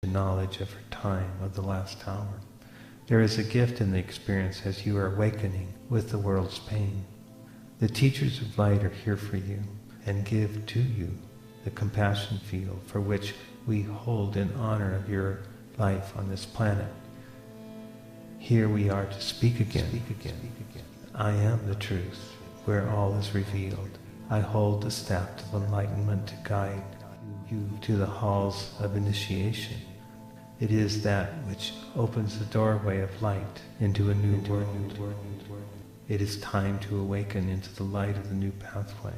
the knowledge of her time of the last hour. There is a gift in the experience as you are awakening with the world's pain. The teachers of light are here for you and give to you the compassion field for which we hold in honor of your life on this planet. Here we are to speak again. I am the truth, where all is revealed. I hold the staff of enlightenment to guide you to the halls of initiation. It is that which opens the doorway of light into a new world. It is time to awaken into the light of the new pathway.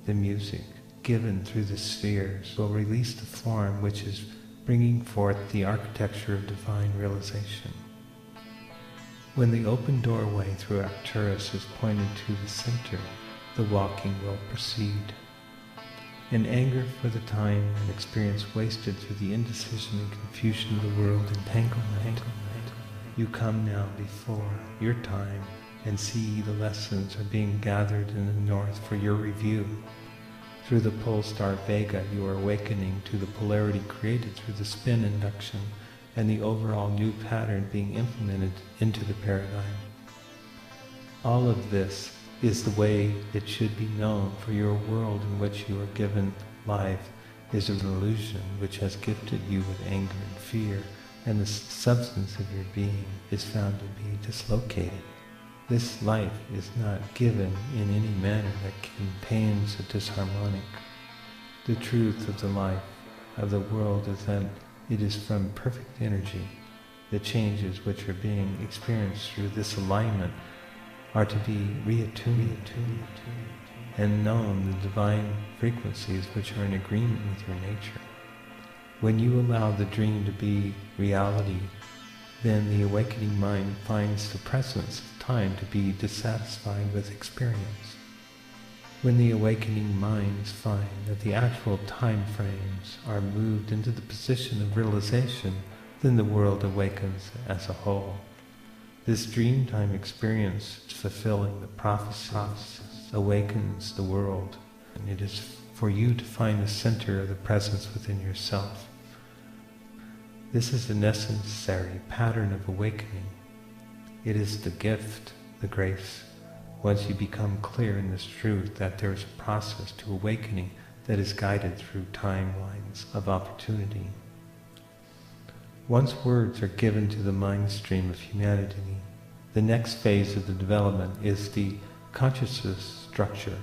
The music given through the spheres will release the form which is bringing forth the architecture of divine realization. When the open doorway through Arcturus is pointed to the center, the walking will proceed. In anger for the time and experience wasted through the indecision and confusion of the world entanglement, you come now before your time and see the lessons are being gathered in the north for your review. Through the pole star Vega, you are awakening to the polarity created through the spin induction and the overall new pattern being implemented into the paradigm. All of this is the way it should be known, for your world in which you are given life is an illusion which has gifted you with anger and fear, and the substance of your being is found to be dislocated. This life is not given in any manner that contains a disharmonic. The truth of the life of the world is that it is from perfect energy. The changes which are being experienced through this alignment are to be reattuned and known the divine frequencies which are in agreement with your nature. When you allow the dream to be reality, then the awakening mind finds the presence of time to be dissatisfied with experience. When the awakening minds find that the actual time frames are moved into the position of realization, then the world awakens as a whole. This dreamtime experience, fulfilling the prophecies, awakens the world, and it is for you to find the center of the presence within yourself. This is the necessary pattern of awakening. It is the gift, the grace. Once you become clear in this truth that there is a process to awakening that is guided through timelines of opportunity. Once words are given to the mind stream of humanity, the next phase of the development is the consciousness structure,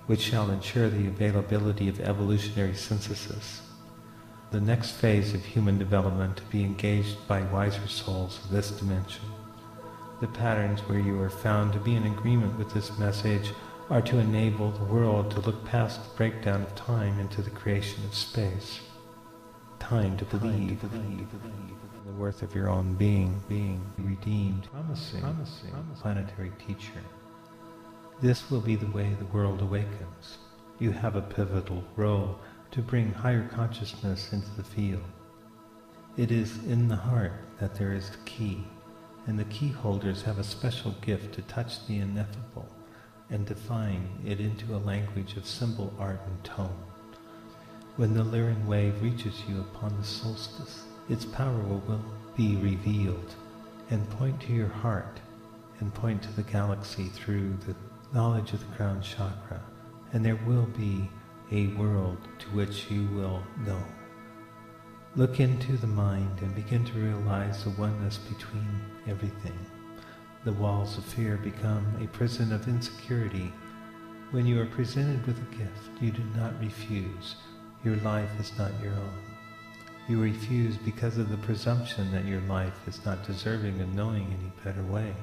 which shall ensure the availability of evolutionary synthesis. The next phase of human development to be engaged by wiser souls of this dimension. The patterns where you are found to be in agreement with this message are to enable the world to look past the breakdown of time into the creation of space. Time to believe the worth of your own being redeemed, promising planetary teacher. This will be the way the world awakens. You have a pivotal role to bring higher consciousness into the field. It is in the heart that there is the key, and the key holders have a special gift to touch the ineffable and define it into a language of symbol, art, and tone. When the lyran wave reaches you upon the solstice, its power will be revealed, and point to your heart, and point to the galaxy through the knowledge of the crown chakra, and there will be a world to which you will know. Look into the mind and begin to realize the oneness between everything. The walls of fear become a prison of insecurity. When you are presented with a gift, you do not refuse. Your life is not your own. You refuse because of the presumption that your life is not deserving of knowing any better way.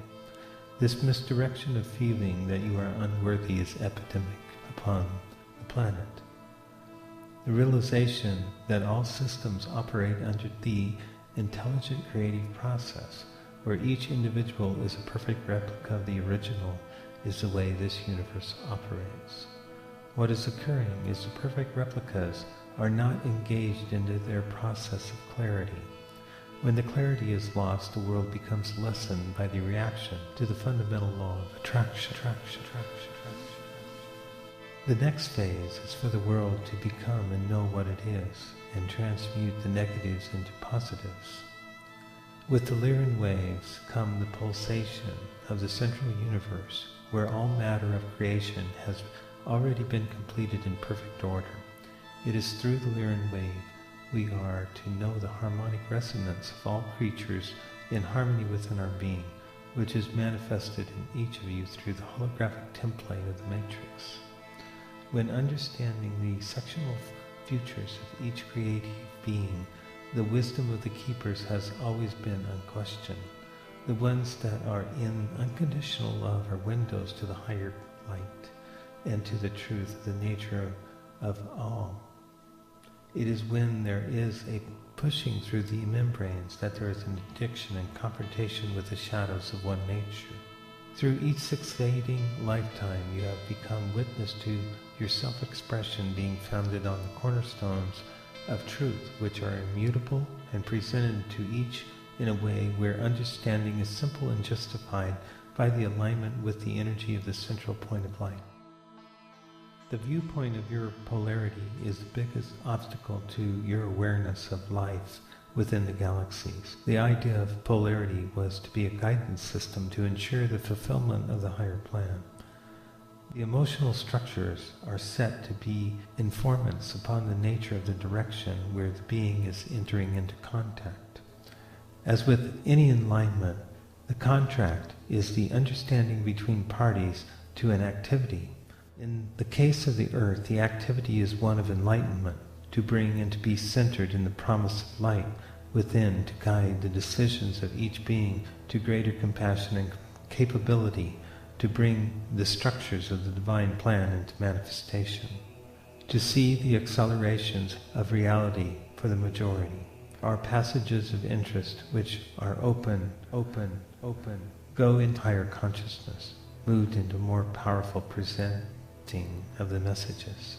This misdirection of feeling that you are unworthy is epidemic upon the planet. The realization that all systems operate under the intelligent creative process, where each individual is a perfect replica of the original, is the way this universe operates. What is occurring is the perfect replicas are not engaged into their process of clarity. When the clarity is lost, the world becomes lessened by the reaction to the fundamental law of attraction. The next phase is for the world to become and know what it is, and transmute the negatives into positives. With the Lyran waves come the pulsation of the central universe, where all matter of creation has already been completed in perfect order. It is through the Lyran wave we are to know the harmonic resonance of all creatures in harmony within our being, which is manifested in each of you through the holographic template of the matrix. When understanding the sectional futures of each creative being, the wisdom of the keepers has always been unquestioned. The ones that are in unconditional love are windows to the higher light and to the truth of the nature of all. It is when there is a pushing through the membranes that there is an addiction and confrontation with the shadows of one nature. Through each succeeding lifetime you have become witness to your self-expression being founded on the cornerstones of truth, which are immutable and presented to each in a way where understanding is simple and justified by the alignment with the energy of the central point of light. The viewpoint of your polarity is the biggest obstacle to your awareness of life within the galaxies. The idea of polarity was to be a guidance system to ensure the fulfillment of the higher plan. The emotional structures are set to be informants upon the nature of the direction where the being is entering into contact. As with any enlightenment, the contract is the understanding between parties to an activity. In the case of the earth, the activity is one of enlightenment, to bring and to be centered in the promise of light within, to guide the decisions of each being to greater compassion and capability, to bring the structures of the divine plan into manifestation, to see the accelerations of reality for the majority. Are passages of interest which are open, go into higher consciousness, moved into more powerful presenting of the messages.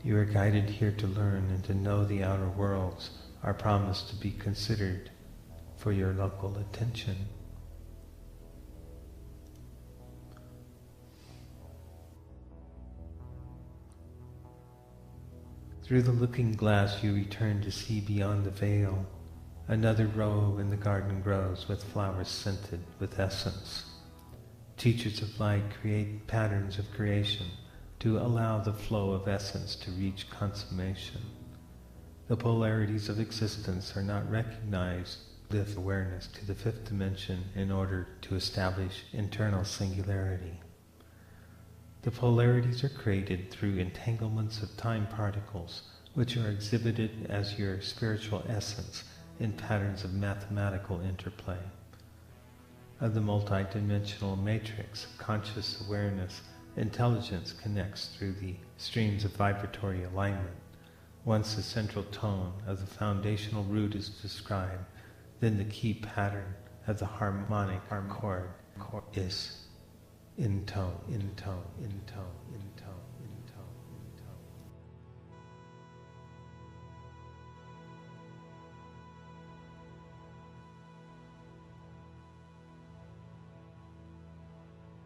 You are guided here to learn and to know the outer worlds are promised to be considered for your local attention. Through the looking glass you return to see beyond the veil. Another row in the garden grows with flowers scented with essence. Teachers of light create patterns of creation to allow the flow of essence to reach consummation. The polarities of existence are not recognized with awareness to the fifth dimension in order to establish internal singularity. The polarities are created through entanglements of time particles, which are exhibited as your spiritual essence in patterns of mathematical interplay. Of the multidimensional matrix, conscious awareness, intelligence connects through the streams of vibratory alignment. Once the central tone of the foundational root is described, then the key pattern of the harmonic chord is in tone, in tone, in tone, in tone.